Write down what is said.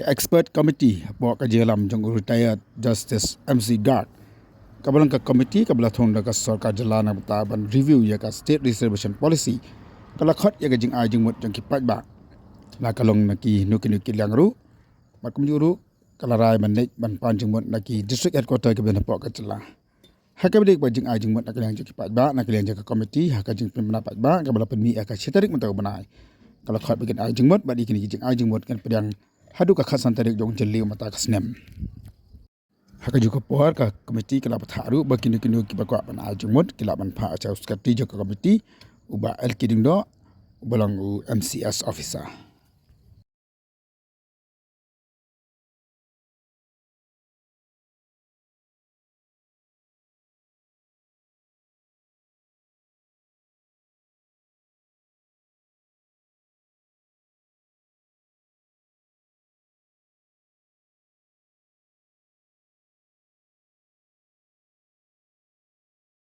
expert committee bawa kerja dalam jong retired Justice MC Guard kabalang ka committee kabala thong da ka sarkar jalana bataban review ya ka state reservation policy kala khat ya ka jing ai jing mot jong ki pat ba la kalong naki nuki liang ru mat kum juru kala rai manage ban pan jing mot naki district headquarter ke ben pok ka jala haka bdik ba jing ai jing mot nak liang jong ki pat ba nak liang jong ka committee haka jing pimna pat ba kabala penmi ka chitarik mentau banai kala khat bikin ai jing mot ba di kini jing ai jing mot kan pedang hadu ka khasan tarik jong jeli mata ka snem haka juga pohar ka komiti kala patharu ba kini ki bakwa ban ajumut kila ban pha cha uskati jo ka komiti uba el kiding do balang MCS officer